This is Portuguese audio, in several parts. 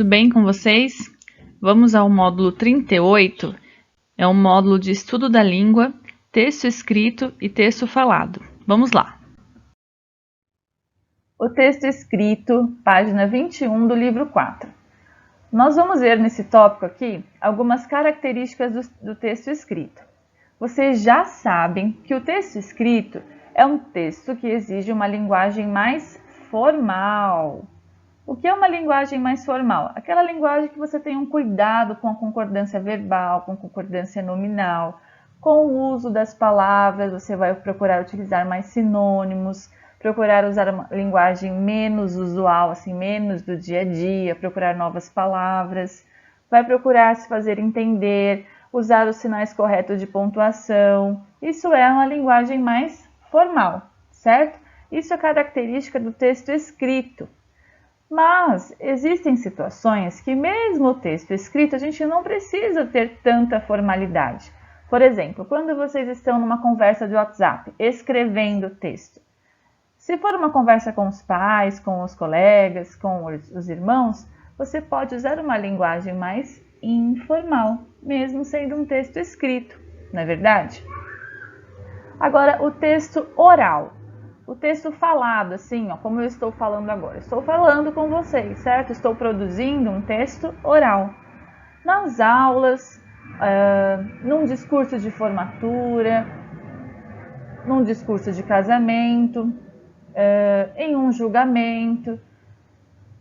tudo bem com vocês? Vamos ao módulo 38, é um módulo de estudo da língua, texto escrito e texto falado. Vamos lá! O texto escrito, página 21 do livro 4. Nós vamos ver nesse tópico aqui algumas características do texto escrito. Vocês já sabem que o texto escrito é um texto que exige uma linguagem mais formal. O que é uma linguagem mais formal? Aquela linguagem que você tem um cuidado com a concordância verbal, com a concordância nominal, com o uso das palavras, você vai procurar utilizar mais sinônimos, procurar usar uma linguagem menos usual, assim, menos do dia a dia, procurar novas palavras, vai procurar se fazer entender, usar os sinais corretos de pontuação. Isso é uma linguagem mais formal, certo? Isso é característica do texto escrito. Mas existem situações que mesmo o texto escrito a gente não precisa ter tanta formalidade. Por exemplo, quando vocês estão numa conversa de WhatsApp, escrevendo o texto. Se for uma conversa com os pais, com os colegas, com os irmãos, você pode usar uma linguagem mais informal, mesmo sendo um texto escrito, não é verdade? Agora, o texto oral. O texto falado, assim, ó, como eu estou falando agora. Estou falando com vocês, certo? Estou produzindo um texto oral. Nas aulas, num discurso de formatura, num discurso de casamento, em um julgamento.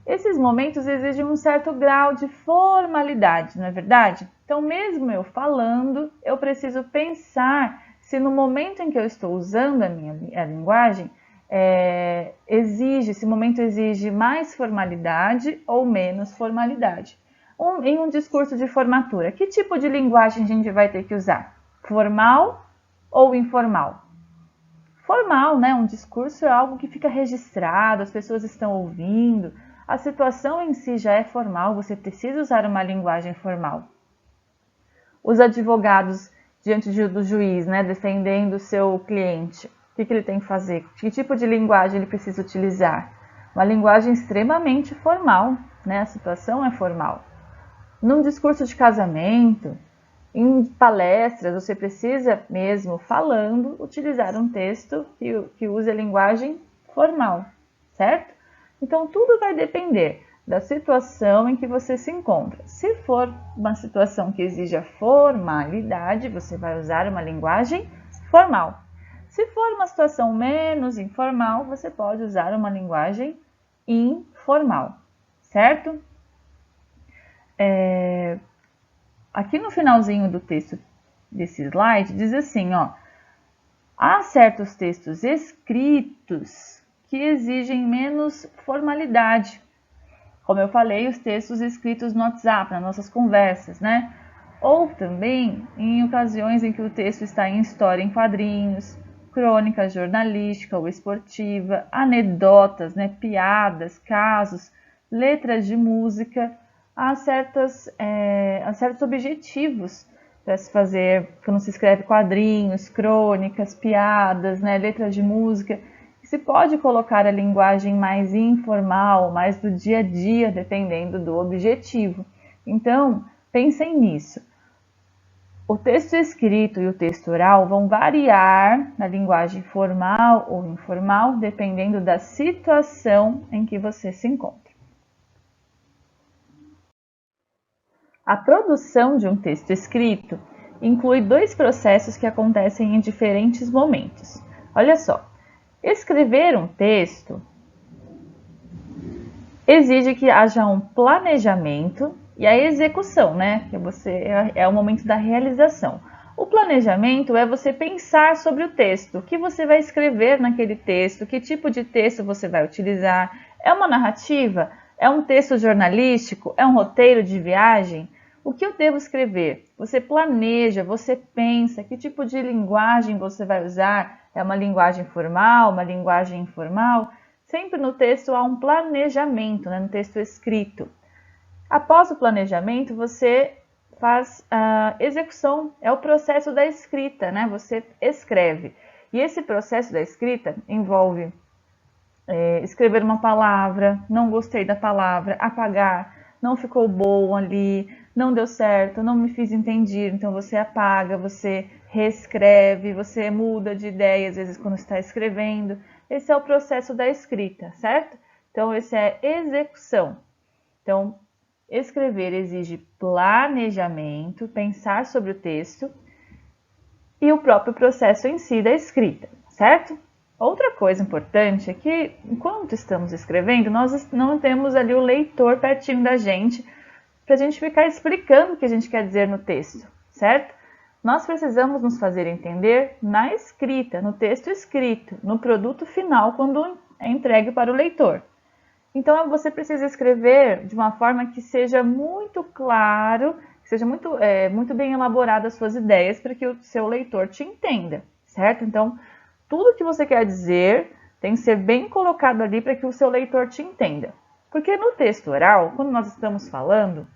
Esses momentos exigem um certo grau de formalidade, não é verdade? Então, mesmo eu falando, eu preciso pensar se no momento em que eu estou usando a linguagem, esse momento exige mais formalidade ou menos formalidade. Em um discurso de formatura, que tipo de linguagem a gente vai ter que usar? Formal ou informal? Formal, né? Um discurso é algo que fica registrado, as pessoas estão ouvindo, a situação em si já é formal, você precisa usar uma linguagem formal. Os advogados diante do juiz, né, defendendo o seu cliente, o que ele tem que fazer? Que tipo de linguagem ele precisa utilizar? Uma linguagem extremamente formal, né? A situação é formal. Num discurso de casamento, em palestras, você precisa mesmo, falando, utilizar um texto que use a linguagem formal, certo? Então, tudo vai depender da situação em que você se encontra. Se for uma situação que exija formalidade, você vai usar uma linguagem formal. Se for uma situação menos informal, você pode usar uma linguagem informal, certo? Aqui no finalzinho do texto desse slide, diz assim, ó, há certos textos escritos que exigem menos formalidade. Como eu falei, os textos escritos no WhatsApp, nas nossas conversas, né? Ou também em ocasiões em que o texto está em história em quadrinhos, crônica jornalística ou esportiva, anedotas, né? Piadas, casos, letras de música. Há certos objetivos para se fazer, quando se escreve quadrinhos, crônicas, piadas, né? Letras de música. Se pode colocar a linguagem mais informal, mais do dia a dia, dependendo do objetivo. Então, pensem nisso. O texto escrito e o texto oral vão variar na linguagem formal ou informal, dependendo da situação em que você se encontra. A produção de um texto escrito inclui dois processos que acontecem em diferentes momentos. Olha só. Escrever um texto exige que haja um planejamento e a execução, né? Que é o momento da realização. O planejamento é você pensar sobre o texto, o que você vai escrever naquele texto, que tipo de texto você vai utilizar. É uma narrativa? É um texto jornalístico? É um roteiro de viagem? O que eu devo escrever? Você planeja, você pensa, que tipo de linguagem você vai usar? É uma linguagem formal, uma linguagem informal? Sempre no texto há um planejamento, né? No texto escrito. Após o planejamento, você faz a execução, é o processo da escrita, né? Você escreve. E esse processo da escrita envolve escrever uma palavra, não gostei da palavra, apagar, não ficou bom ali, não deu certo, não me fiz entender. Então você apaga, você reescreve, você muda de ideia às vezes quando está escrevendo. Esse é o processo da escrita, certo? Então esse é execução. Então escrever exige planejamento, pensar sobre o texto e o próprio processo em si da escrita, certo? Outra coisa importante é que, enquanto estamos escrevendo, nós não temos ali o leitor pertinho da gente para a gente ficar explicando o que a gente quer dizer no texto, certo? Nós precisamos nos fazer entender na escrita, no texto escrito, no produto final, quando é entregue para o leitor. Então, você precisa escrever de uma forma que seja muito claro, que seja muito bem elaborada as suas ideias para que o seu leitor te entenda, certo? Então, tudo que você quer dizer tem que ser bem colocado ali para que o seu leitor te entenda. Porque no texto oral, quando nós estamos falando,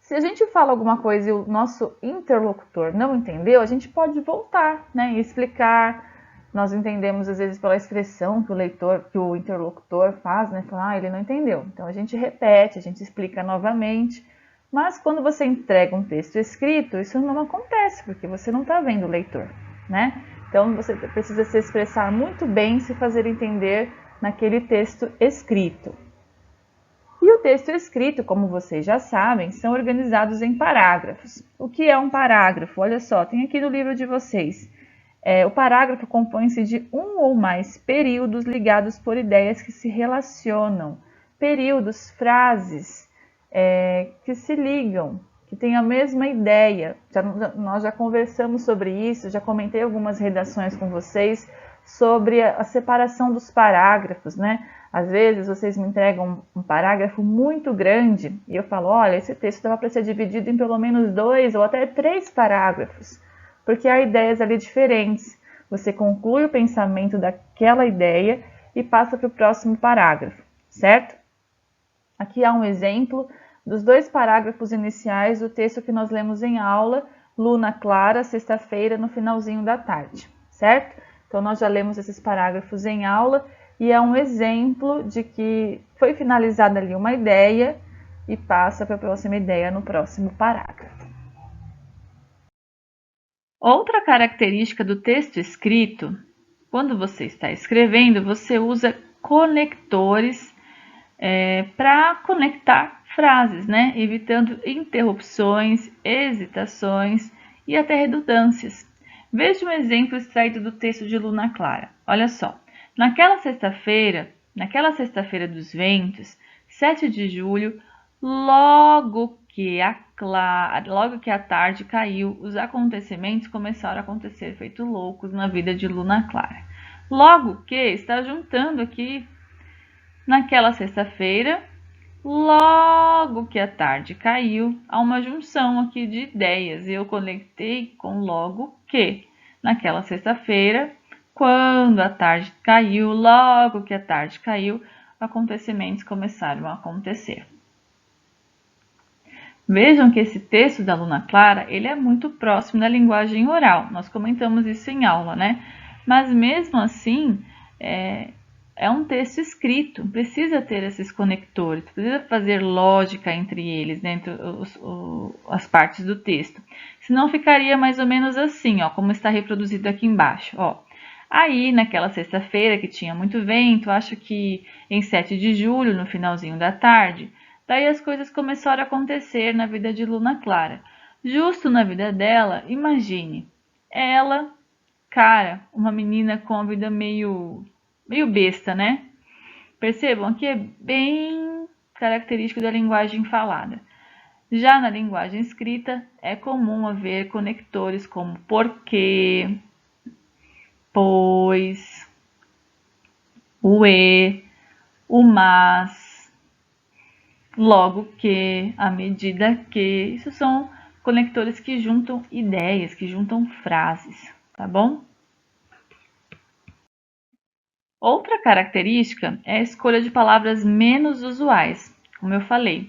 se a gente fala alguma coisa e o nosso interlocutor não entendeu, a gente pode voltar, né, e explicar. Nós entendemos às vezes pela expressão que o interlocutor faz, né, falar, ele não entendeu. Então a gente repete, a gente explica novamente. Mas quando você entrega um texto escrito, isso não acontece, porque você não está vendo o leitor, né? Então você precisa se expressar muito bem, se fazer entender naquele texto escrito. E o texto escrito, como vocês já sabem, são organizados em parágrafos. O que é um parágrafo? Olha só, tem aqui no livro de vocês. O parágrafo compõe-se de um ou mais períodos ligados por ideias que se relacionam. Períodos, frases que se ligam, que têm a mesma ideia. Nós já conversamos sobre isso, já comentei algumas redações com vocês sobre a separação dos parágrafos, né? Às vezes vocês me entregam um parágrafo muito grande e eu falo, olha, esse texto dava para ser dividido em pelo menos 2 ou até 3 parágrafos, porque há ideias ali diferentes. Você conclui o pensamento daquela ideia e passa para o próximo parágrafo, certo? Aqui há um exemplo dos 2 parágrafos iniciais do texto que nós lemos em aula, Luna Clara, sexta-feira, no finalzinho da tarde, certo? Então nós já lemos esses parágrafos em aula e é um exemplo de que foi finalizada ali uma ideia e passa para a próxima ideia no próximo parágrafo. Outra característica do texto escrito, quando você está escrevendo, você usa conectores para conectar frases, né? Evitando interrupções, hesitações e até redundâncias. Veja um exemplo extraído do texto de Luna Clara. Olha só. Naquela sexta-feira dos ventos, 7 de julho, logo que a tarde caiu, os acontecimentos começaram a acontecer feito loucos na vida de Luna Clara. Logo que está juntando aqui, naquela sexta-feira, logo que a tarde caiu, há uma junção aqui de ideias. Eu conectei com logo que, naquela sexta-feira, quando a tarde caiu, logo que a tarde caiu, acontecimentos começaram a acontecer. Vejam que esse texto da Luna Clara, ele é muito próximo da linguagem oral. Nós comentamos isso em aula, né? Mas mesmo assim, é um texto escrito, precisa ter esses conectores, precisa fazer lógica entre eles, né, entre as partes do texto. Senão ficaria mais ou menos assim, ó, como está reproduzido aqui embaixo, ó. Aí, naquela sexta-feira que tinha muito vento, acho que em 7 de julho, no finalzinho da tarde, daí as coisas começaram a acontecer na vida de Luna Clara. Justo na vida dela, imagine, ela, cara, uma menina com a vida meio besta, né? Percebam, aqui é bem característico da linguagem falada. Já na linguagem escrita, é comum haver conectores como porque, pois, o e, o mas, logo que, à medida que. Isso são conectores que juntam ideias, que juntam frases, tá bom? Outra característica é a escolha de palavras menos usuais, como eu falei.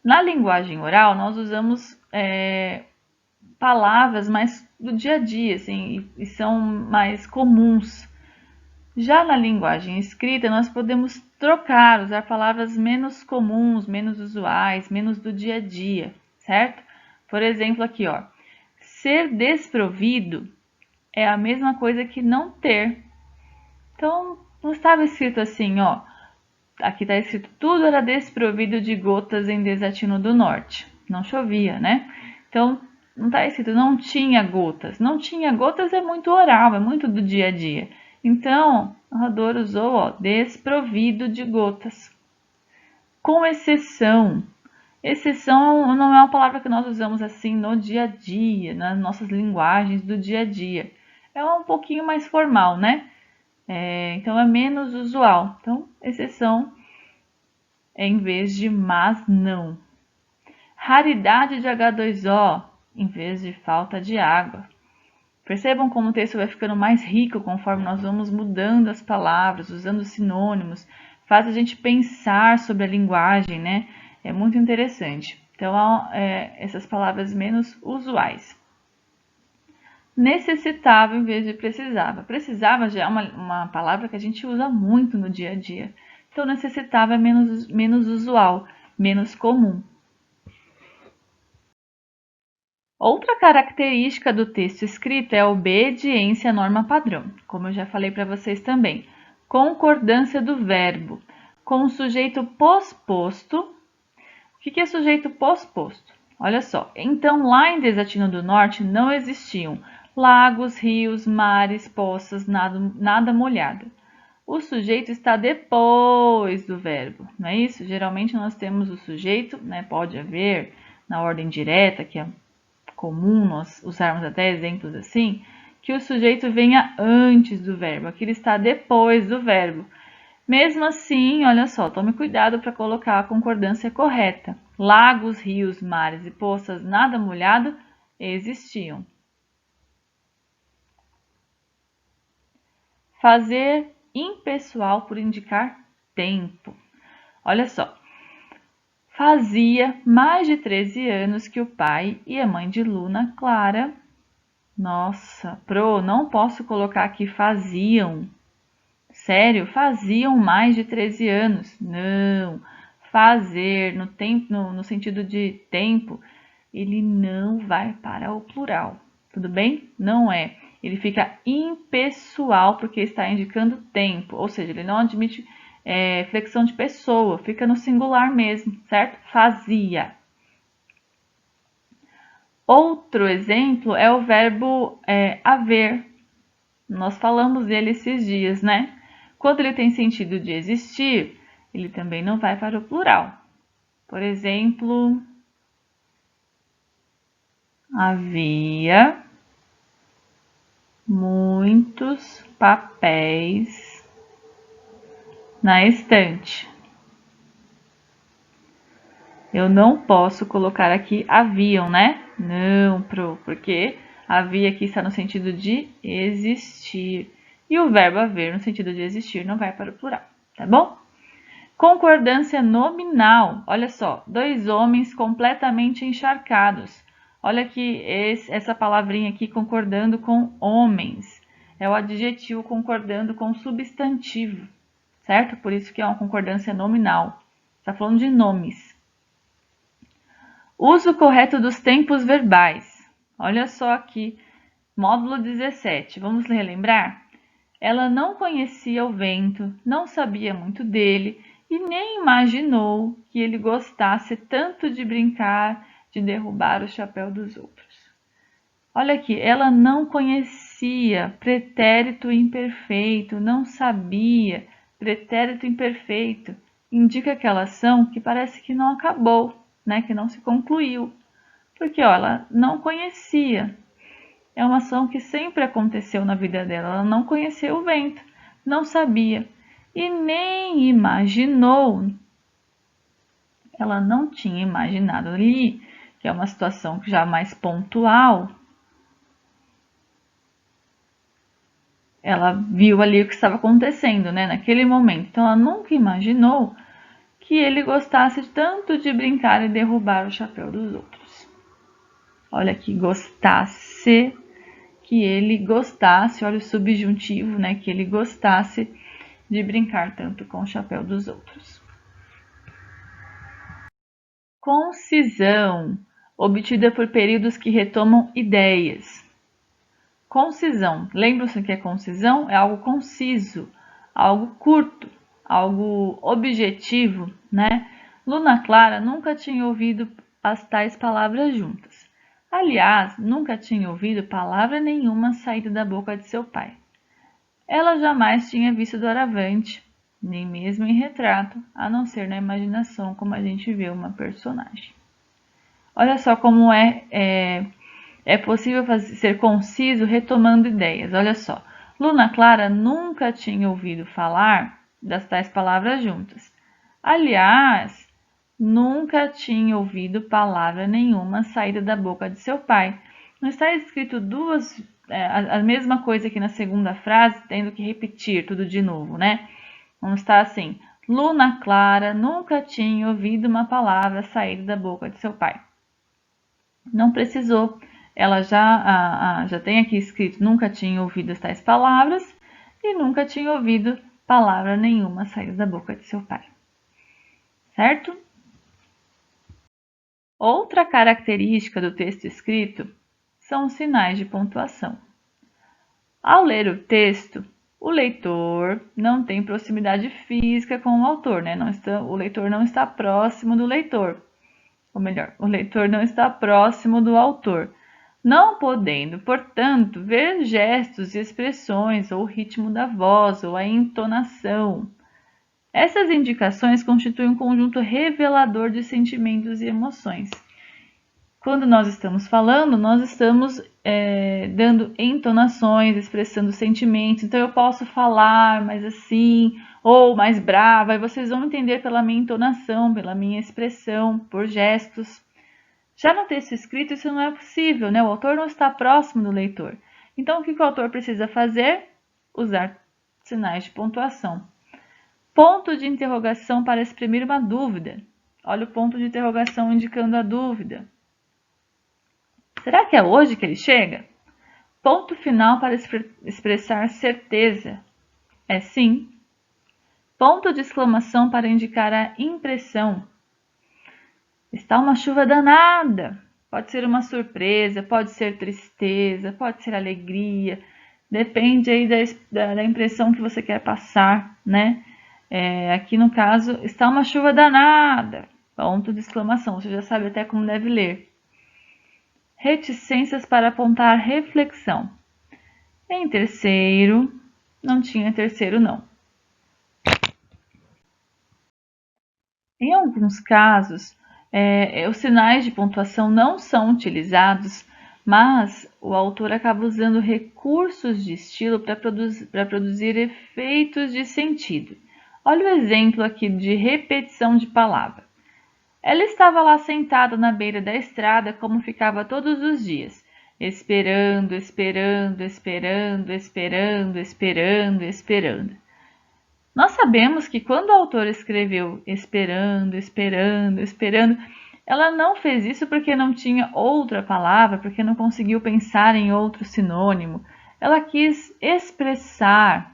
Na linguagem oral, nós usamos palavras mais do dia a dia, assim, e são mais comuns. Já na linguagem escrita, nós podemos trocar, usar palavras menos comuns, menos usuais, menos do dia a dia, certo? Por exemplo, aqui, ó, ser desprovido é a mesma coisa que não ter. Então, não estava escrito assim, ó, aqui está escrito tudo era desprovido de gotas em Desatino do Norte. Não chovia, né? Então, não está escrito não tinha gotas. Não tinha gotas é muito oral, é muito do dia a dia. Então, o narrador usou, ó, desprovido de gotas. Com exceção. Exceção não é uma palavra que nós usamos assim no dia a dia, nas nossas linguagens do dia a dia. É um pouquinho mais formal, né? Então é menos usual. Então, exceção em vez de mas não. Raridade de H2O em vez de falta de água. Percebam como o texto vai ficando mais rico conforme nós vamos mudando as palavras, usando sinônimos. Faz a gente pensar sobre a linguagem, né? É muito interessante. Então, essas palavras menos usuais. Necessitava em vez de precisava. Precisava já é uma palavra que a gente usa muito no dia a dia. Então, necessitava é menos usual, menos comum. Outra característica do texto escrito é a obediência à norma padrão, como eu já falei para vocês também. Concordância do verbo com o sujeito posposto. O que é sujeito posposto? Olha só, então lá em Desatino do Norte não existiam lagos, rios, mares, poças, nada molhado. O sujeito está depois do verbo, não é isso? Geralmente nós temos o sujeito, né? Pode haver na ordem direta, que é comum nós usarmos até exemplos assim, que o sujeito venha antes do verbo, aqui ele está depois do verbo. Mesmo assim, olha só, tome cuidado para colocar a concordância correta. Lagos, rios, mares e poças, nada molhado, existiam. Fazer impessoal por indicar tempo. Olha só, fazia mais de 13 anos que o pai e a mãe de Luna, Clara... Nossa, não posso colocar aqui faziam. Sério, faziam mais de 13 anos. Não, fazer no sentido de tempo, ele não vai para o plural. Tudo bem? Não é. Ele fica impessoal porque está indicando tempo, ou seja, ele não admite flexão de pessoa, fica no singular mesmo, certo? Fazia. Outro exemplo é o verbo haver. Nós falamos dele esses dias, né? Quando ele tem sentido de existir, ele também não vai para o plural. Por exemplo, havia muitos papéis na estante. Eu não posso colocar aqui haviam, né? Não, porque havia aqui está no sentido de existir. E o verbo haver no sentido de existir não vai para o plural, tá bom? Concordância nominal. Olha só, dois homens completamente encharcados. Olha aqui essa palavrinha aqui concordando com homens. É o adjetivo concordando com o substantivo, certo? Por isso que é uma concordância nominal. Está falando de nomes. Uso correto dos tempos verbais. Olha só aqui, módulo 17. Vamos relembrar? Ela não conhecia o vento, não sabia muito dele e nem imaginou que ele gostasse tanto de brincar, de derrubar o chapéu dos outros. Olha aqui, ela não conhecia, pretérito imperfeito, não sabia, pretérito imperfeito. Indica aquela ação que parece que não acabou. Né, que não se concluiu, porque ó, ela não conhecia. É uma ação que sempre aconteceu na vida dela. Ela não conheceu o vento, não sabia e nem imaginou. Ela não tinha imaginado ali, que é uma situação já mais pontual. Ela viu ali o que estava acontecendo, né, naquele momento. Então ela nunca imaginou que ele gostasse tanto de brincar e derrubar o chapéu dos outros. Olha aqui, gostasse, que ele gostasse, olha o subjuntivo, né? Que ele gostasse de brincar tanto com o chapéu dos outros. Concisão, obtida por períodos que retomam ideias. Concisão, lembram-se que a concisão é algo conciso, algo curto, algo objetivo, né? Luna Clara nunca tinha ouvido as tais palavras juntas. Aliás, nunca tinha ouvido palavra nenhuma saída da boca de seu pai. Ela jamais tinha visto doravante, nem mesmo em retrato, a não ser na imaginação, como a gente vê uma personagem. Olha só como é possível ser conciso retomando ideias. Olha só, Luna Clara nunca tinha ouvido falar das tais palavras juntas. Aliás, nunca tinha ouvido palavra nenhuma saída da boca de seu pai. Não está escrito a mesma coisa que na segunda frase, tendo que repetir tudo de novo, né? Não está assim. Luna Clara nunca tinha ouvido uma palavra sair da boca de seu pai. Não precisou. Ela já tem aqui escrito, nunca tinha ouvido as tais palavras e nunca tinha ouvido palavra nenhuma sair da boca de seu pai. Certo? Outra característica do texto escrito são os sinais de pontuação. Ao ler o texto, o leitor não tem proximidade física com o autor, né? O leitor não está próximo do leitor. Ou melhor, o leitor não está próximo do autor, não podendo, portanto, ver gestos e expressões, ou o ritmo da voz, ou a entonação. Essas indicações constituem um conjunto revelador de sentimentos e emoções. Quando nós estamos falando, nós estamos dando entonações, expressando sentimentos. Então, eu posso falar mais assim, ou mais brava, e vocês vão entender pela minha entonação, pela minha expressão, por gestos. Já no texto escrito, isso não é possível, né? O autor não está próximo do leitor. Então, o que o autor precisa fazer? Usar sinais de pontuação. Ponto de interrogação para exprimir uma dúvida. Olha o ponto de interrogação indicando a dúvida. Será que é hoje que ele chega? Ponto final para expressar certeza. É sim. Ponto de exclamação para indicar a impressão. Está uma chuva danada. Pode ser uma surpresa, pode ser tristeza, pode ser alegria. Depende aí da impressão que você quer passar, né? Aqui no caso, está uma chuva danada. Ponto de exclamação. Você já sabe até como deve ler. Reticências para apontar reflexão. Em terceiro, não tinha terceiro não. Em alguns casos, os sinais de pontuação não são utilizados, mas o autor acaba usando recursos de estilo para produzir efeitos de sentido. Olha o exemplo aqui de repetição de palavra. Ela estava lá sentada na beira da estrada, como ficava todos os dias, esperando, esperando, esperando, esperando, esperando, esperando. Nós sabemos que quando o autor escreveu esperando, esperando, esperando, ela não fez isso porque não tinha outra palavra, porque não conseguiu pensar em outro sinônimo. Ela quis expressar,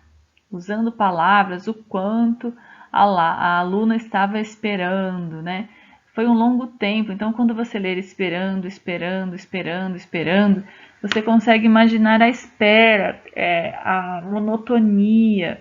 usando palavras, o quanto a aluna estava esperando, né? Foi um longo tempo, então quando você ler esperando, esperando, esperando, esperando, você consegue imaginar a espera, a monotonia.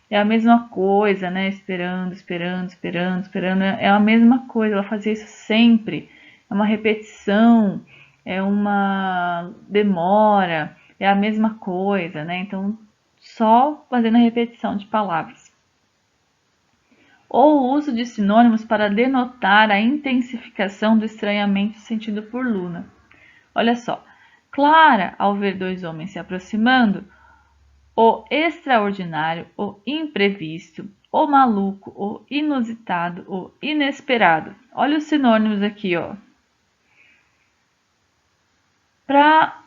É a mesma coisa, né? Esperando, esperando, esperando, esperando. É a mesma coisa, ela fazia isso sempre. É uma repetição, é uma demora, é a mesma coisa, né? Então, só fazendo a repetição de palavras. Ou o uso de sinônimos para denotar a intensificação do estranhamento sentido por Luna. Olha só, Clara, ao ver dois homens se aproximando, o extraordinário, o imprevisto, o maluco, o inusitado, o inesperado. Olha os sinônimos aqui, ó. Para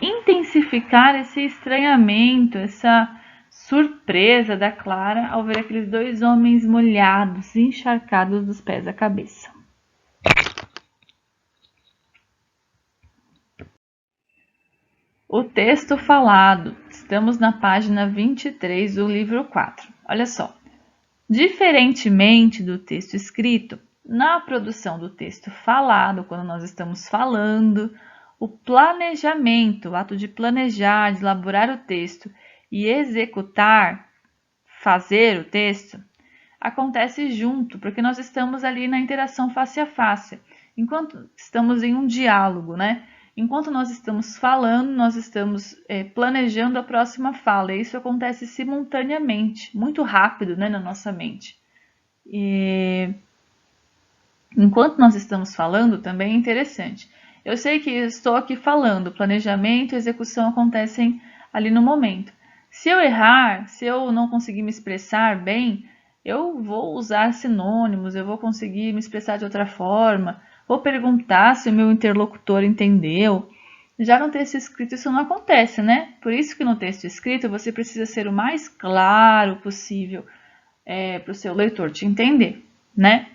intensificar esse estranhamento, essa surpresa da Clara ao ver aqueles dois homens molhados, encharcados dos pés à cabeça. O texto falado. Estamos na página 23 do livro 4. Olha só. Diferentemente do texto escrito, na produção do texto falado, quando nós estamos falando, o planejamento, o ato de planejar, de elaborar o texto e executar, fazer o texto, acontece junto, porque nós estamos ali na interação face a face, enquanto estamos em um diálogo, né? Enquanto nós estamos falando, nós estamos planejando a próxima fala, e isso acontece simultaneamente, muito rápido, né, na nossa mente. E enquanto nós estamos falando, também é interessante. Eu sei que estou aqui falando, planejamento e execução acontecem ali no momento. Se eu errar, se eu não conseguir me expressar bem, eu vou usar sinônimos, eu vou conseguir me expressar de outra forma, vou perguntar se o meu interlocutor entendeu. Já no texto escrito isso não acontece, né? Por isso que no texto escrito você precisa ser o mais claro possível para o seu leitor te entender, né?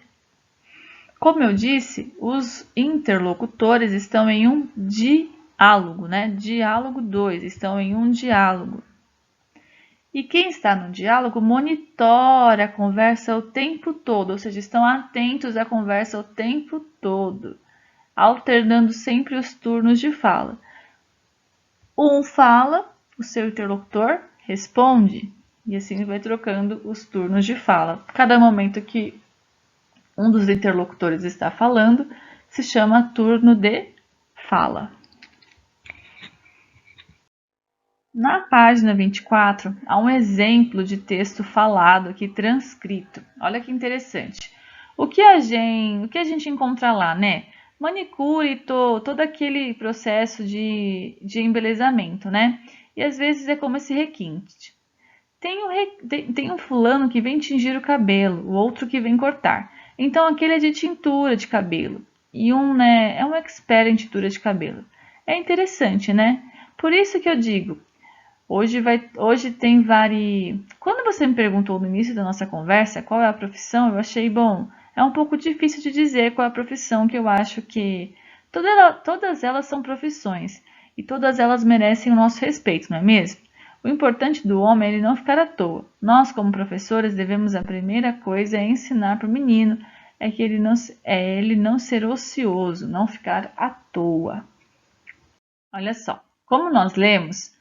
Como eu disse, os interlocutores estão em um diálogo, né? Diálogo 2, estão em um diálogo. E quem está no diálogo monitora a conversa o tempo todo, ou seja, estão atentos à conversa o tempo todo, alternando sempre os turnos de fala. Um fala, o seu interlocutor responde, e assim vai trocando os turnos de fala. Cada momento que um dos interlocutores está falando se chama turno de fala. Na página 24, há um exemplo de texto falado aqui transcrito. Olha que interessante. O que a gente encontra lá, né? Manicure, todo aquele processo de embelezamento, né? E às vezes é como esse requinte. Tem um fulano que vem tingir o cabelo, o outro que vem cortar. Então aquele é de tintura de cabelo. E né, é um expert em tintura de cabelo. É interessante, né? Por isso que eu digo, hoje tem vários... Quando você me perguntou no início da nossa conversa qual é a profissão, eu achei, bom, é um pouco difícil de dizer qual é a profissão que eu acho que... Todas elas são profissões e todas elas merecem o nosso respeito, não é mesmo? O importante do homem é ele não ficar à toa. Nós, como professores, devemos a primeira coisa é ensinar para o menino que ele não ser ocioso, não ficar à toa. Olha só, como nós lemos,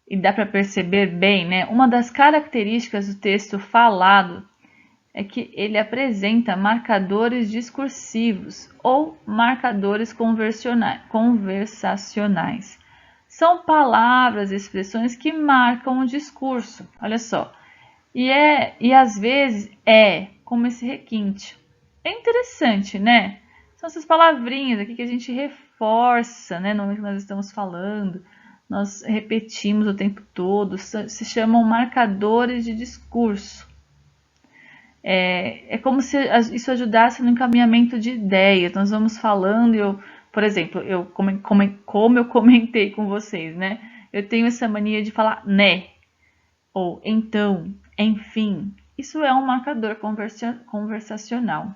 e dá para perceber bem, né? Uma das características do texto falado é que ele apresenta marcadores discursivos ou marcadores conversacionais. São palavras, expressões que marcam o discurso. Olha só. E às vezes como esse requinte. É interessante, né? São essas palavrinhas aqui que a gente reforça, né? No momento que nós estamos falando. Nós repetimos o tempo todo. Se chamam marcadores de discurso. É como se isso ajudasse no encaminhamento de ideias. Nós vamos falando, por exemplo, como eu comentei com vocês, né? Eu tenho essa mania de falar né, ou então, enfim. Isso é um marcador conversacional.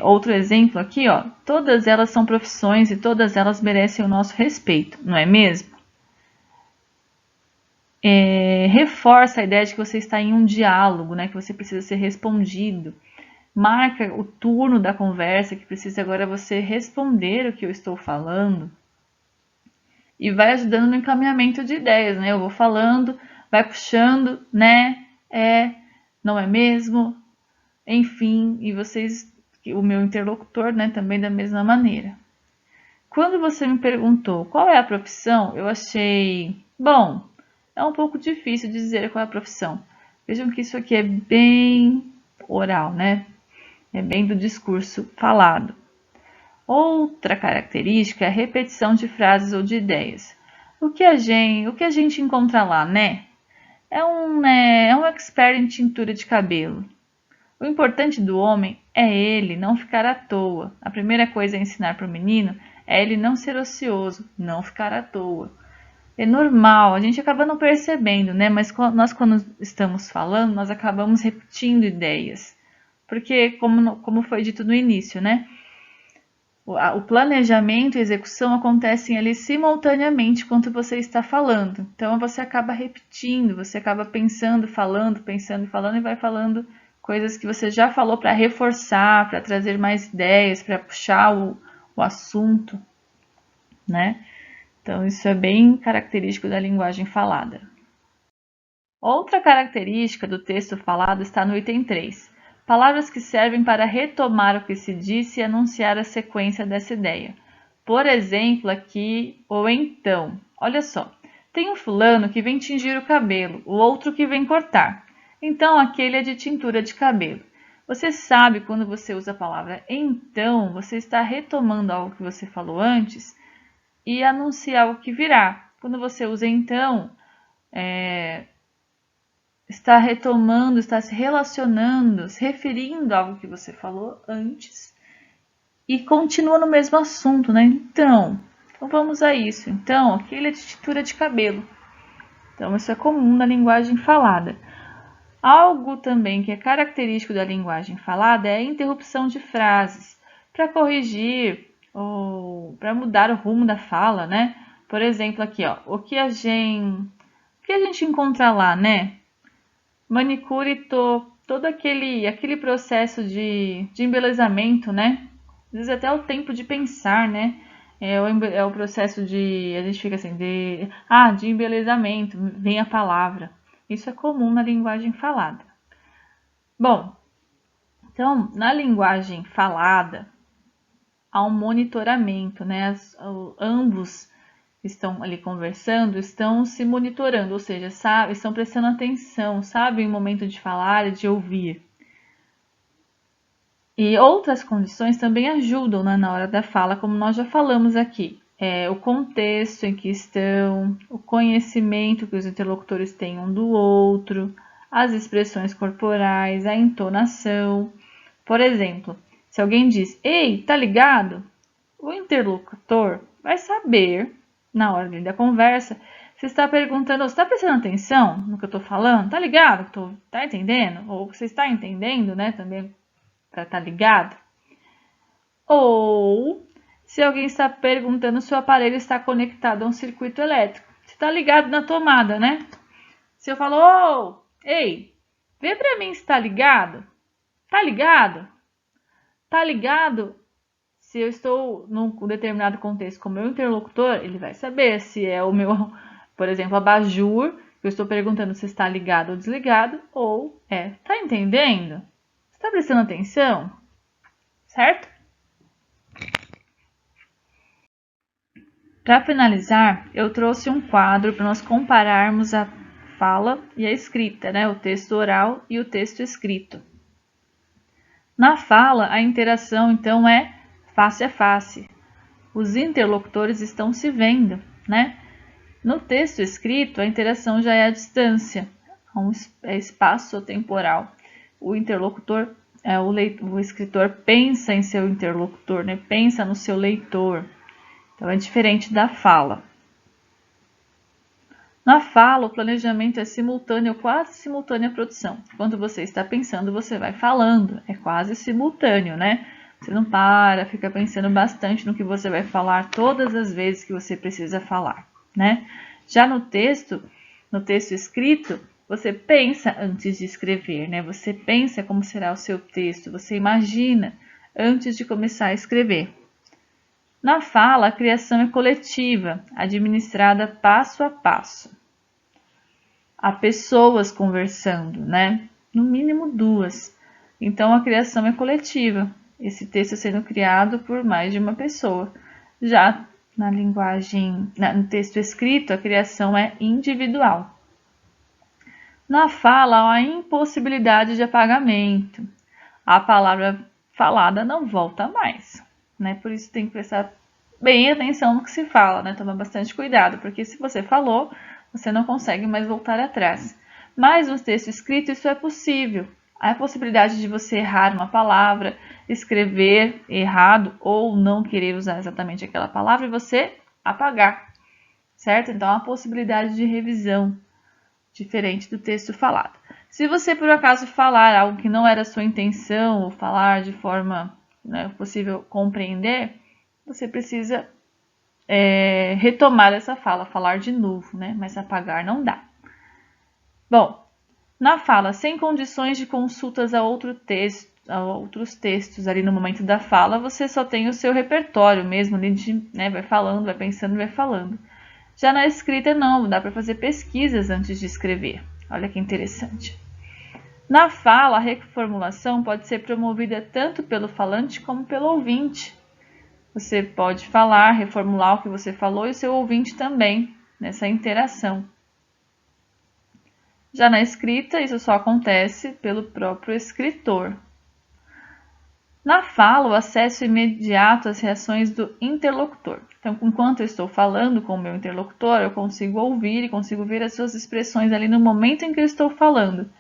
Outro exemplo aqui, ó. Todas elas são profissões e todas elas merecem o nosso respeito, não é mesmo? Reforça a ideia de que você está em um diálogo, né? Que você precisa ser respondido. Marca o turno da conversa, que precisa agora você responder o que eu estou falando. E vai ajudando no encaminhamento de ideias, né? Eu vou falando, vai puxando, né? Não é mesmo? Enfim, e vocês, o meu interlocutor, né? Também da mesma maneira. Quando você me perguntou qual é a profissão, eu achei, bom, é um pouco difícil de dizer qual é a profissão. Vejam que isso aqui é bem oral, né? É bem do discurso falado. Outra característica é a repetição de frases ou de ideias. O que a gente encontra lá, né? É um expert em tintura de cabelo. O importante do homem é ele não ficar à toa. A primeira coisa a ensinar para o menino é ele não ser ocioso, não ficar à toa. É normal, a gente acaba não percebendo, né? Mas nós, quando estamos falando, nós acabamos repetindo ideias. Porque, como foi dito no início, né? O planejamento e execução acontecem ali simultaneamente enquanto você está falando. Então você acaba repetindo, você acaba pensando e falando e vai falando coisas que você já falou para reforçar, para trazer mais ideias, para puxar o assunto, né? Então isso é bem característico da linguagem falada. Outra característica do texto falado está no item 3. Palavras que servem para retomar o que se disse e anunciar a sequência dessa ideia. Por exemplo, aqui, ou então. Olha só, tem um fulano que vem tingir o cabelo, o outro que vem cortar. Então, aquele é de tintura de cabelo. Você sabe quando você usa a palavra então, você está retomando algo que você falou antes e anuncia algo que virá. Quando você usa então, está retomando, está se relacionando, se referindo a algo que você falou antes e continua no mesmo assunto, né? Então vamos a isso. Então, aquele é de tintura de cabelo. Então, isso é comum na linguagem falada. Algo também que é característico da linguagem falada é a interrupção de frases para corrigir ou para mudar o rumo da fala, né? Por exemplo, aqui, ó, o que a gente encontra lá, né? Manicure, todo aquele processo de embelezamento, né? Às vezes até o tempo de pensar, né? É o processo a gente fica assim, de embelezamento, vem a palavra. Isso é comum na linguagem falada. Bom, então, na linguagem falada, há um monitoramento, né? Ambos estão ali conversando, estão se monitorando, ou seja, estão prestando atenção, sabem o momento de falar e de ouvir. E outras condições também ajudam, né, na hora da fala, como nós já falamos aqui. O contexto em que estão, o conhecimento que os interlocutores têm um do outro, as expressões corporais, a entonação. Por exemplo, se alguém diz, ei, tá ligado? O interlocutor vai saber, na hora da conversa, se está perguntando, você está prestando atenção no que eu estou falando? Tá ligado? Tá entendendo? Ou você está entendendo, né? Também para estar ligado. Ou se alguém está perguntando se o aparelho está conectado a um circuito elétrico. Você está ligado na tomada, né? Se eu falo, ei, vê para mim se está ligado. Tá ligado? Tá ligado? Se eu estou num determinado contexto com o meu interlocutor, ele vai saber se é o meu, por exemplo, abajur, que eu estou perguntando se está ligado ou desligado, ou tá entendendo? Está prestando atenção? Certo? Para finalizar, eu trouxe um quadro para nós compararmos a fala e a escrita, né? O texto oral e o texto escrito. Na fala, a interação, então, é face a face. Os interlocutores estão se vendo, né? No texto escrito, a interação já é à distância, é espaço temporal. O interlocutor, o escritor pensa em seu interlocutor, né? Pensa no seu leitor. Então, é diferente da fala. Na fala, o planejamento é simultâneo, quase simultâneo à produção. Quando você está pensando, você vai falando. É quase simultâneo, né? Você não fica pensando bastante no que você vai falar todas as vezes que você precisa falar, né? Já no texto escrito, você pensa antes de escrever, né? Você pensa como será o seu texto, você imagina antes de começar a escrever. Na fala, a criação é coletiva, administrada passo a passo. Há pessoas conversando, né? No mínimo 2. Então, a criação é coletiva. Esse texto sendo criado por mais de uma pessoa. Já no texto escrito, a criação é individual. Na fala, há a impossibilidade de apagamento. A palavra falada não volta mais, né? Por isso tem que prestar bem atenção no que se fala, né? Tomar bastante cuidado, porque se você falou, você não consegue mais voltar atrás. Mas no texto escrito isso é possível. Há a possibilidade de você errar uma palavra, escrever errado ou não querer usar exatamente aquela palavra e você apagar, certo? Então há a possibilidade de revisão, diferente do texto falado. Se você por acaso falar algo que não era sua intenção ou falar de forma possível compreender, você precisa retomar essa fala, falar de novo, né? Mas apagar não dá. Bom, na fala sem condições de consultas a outros textos ali no momento da fala, você só tem o seu repertório mesmo, ali né? Vai falando, vai pensando, vai falando. Já na escrita não, dá para fazer pesquisas antes de escrever. Olha que interessante. Na fala, a reformulação pode ser promovida tanto pelo falante como pelo ouvinte. Você pode falar, reformular o que você falou e o seu ouvinte também, nessa interação. Já na escrita, isso só acontece pelo próprio escritor. Na fala, o acesso imediato às reações do interlocutor. Então, enquanto eu estou falando com o meu interlocutor, eu consigo ouvir e consigo ver as suas expressões ali no momento em que eu estou falando.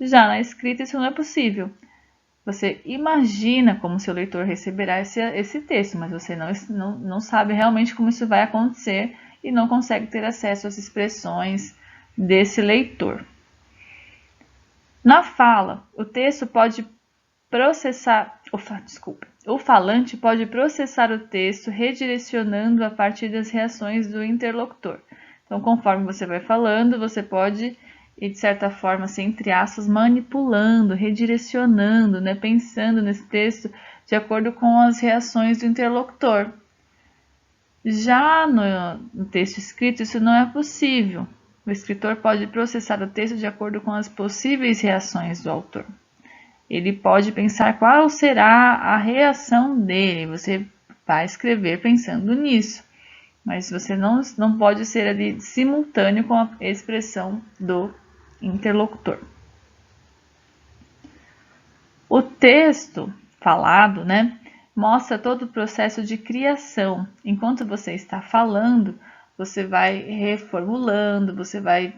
Já na escrita, isso não é possível. Você imagina como seu leitor receberá esse texto, mas você não sabe realmente como isso vai acontecer e não consegue ter acesso às expressões desse leitor. Na fala, o texto pode processar, o falante pode processar o texto redirecionando a partir das reações do interlocutor. Então, conforme você vai falando, você pode de certa forma, assim, entre aspas, manipulando, redirecionando, né, pensando nesse texto de acordo com as reações do interlocutor. Já no texto escrito, isso não é possível. O escritor pode processar o texto de acordo com as possíveis reações do autor. Ele pode pensar qual será a reação dele. Você vai escrever pensando nisso. Mas você não pode ser ali simultâneo com a expressão do interlocutor. O texto falado, né, mostra todo o processo de criação. Enquanto você está falando, você vai reformulando, você vai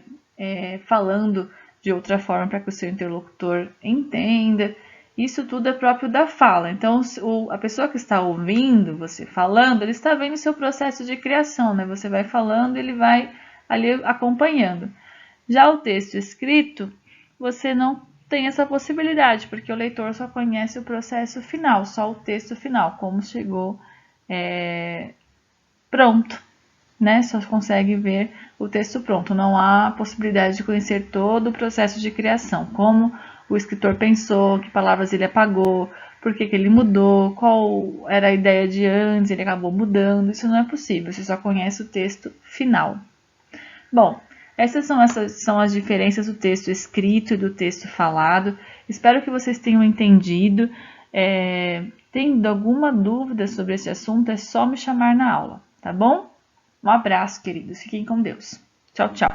falando de outra forma para que o seu interlocutor entenda. Isso tudo é próprio da fala. Então, a pessoa que está ouvindo você falando, ele está vendo o seu processo de criação, né? Você vai falando, ele vai ali acompanhando. Já o texto escrito, você não tem essa possibilidade, porque o leitor só conhece o processo final, só o texto final, como chegou pronto, né? Só consegue ver o texto pronto. Não há possibilidade de conhecer todo o processo de criação, como o escritor pensou, que palavras ele apagou, por que ele mudou, qual era a ideia de antes, ele acabou mudando. Isso não é possível, você só conhece o texto final. Bom, essas são as diferenças do texto escrito e do texto falado. Espero que vocês tenham entendido. Tendo alguma dúvida sobre esse assunto, é só me chamar na aula, tá bom? Um abraço, queridos. Fiquem com Deus. Tchau, tchau.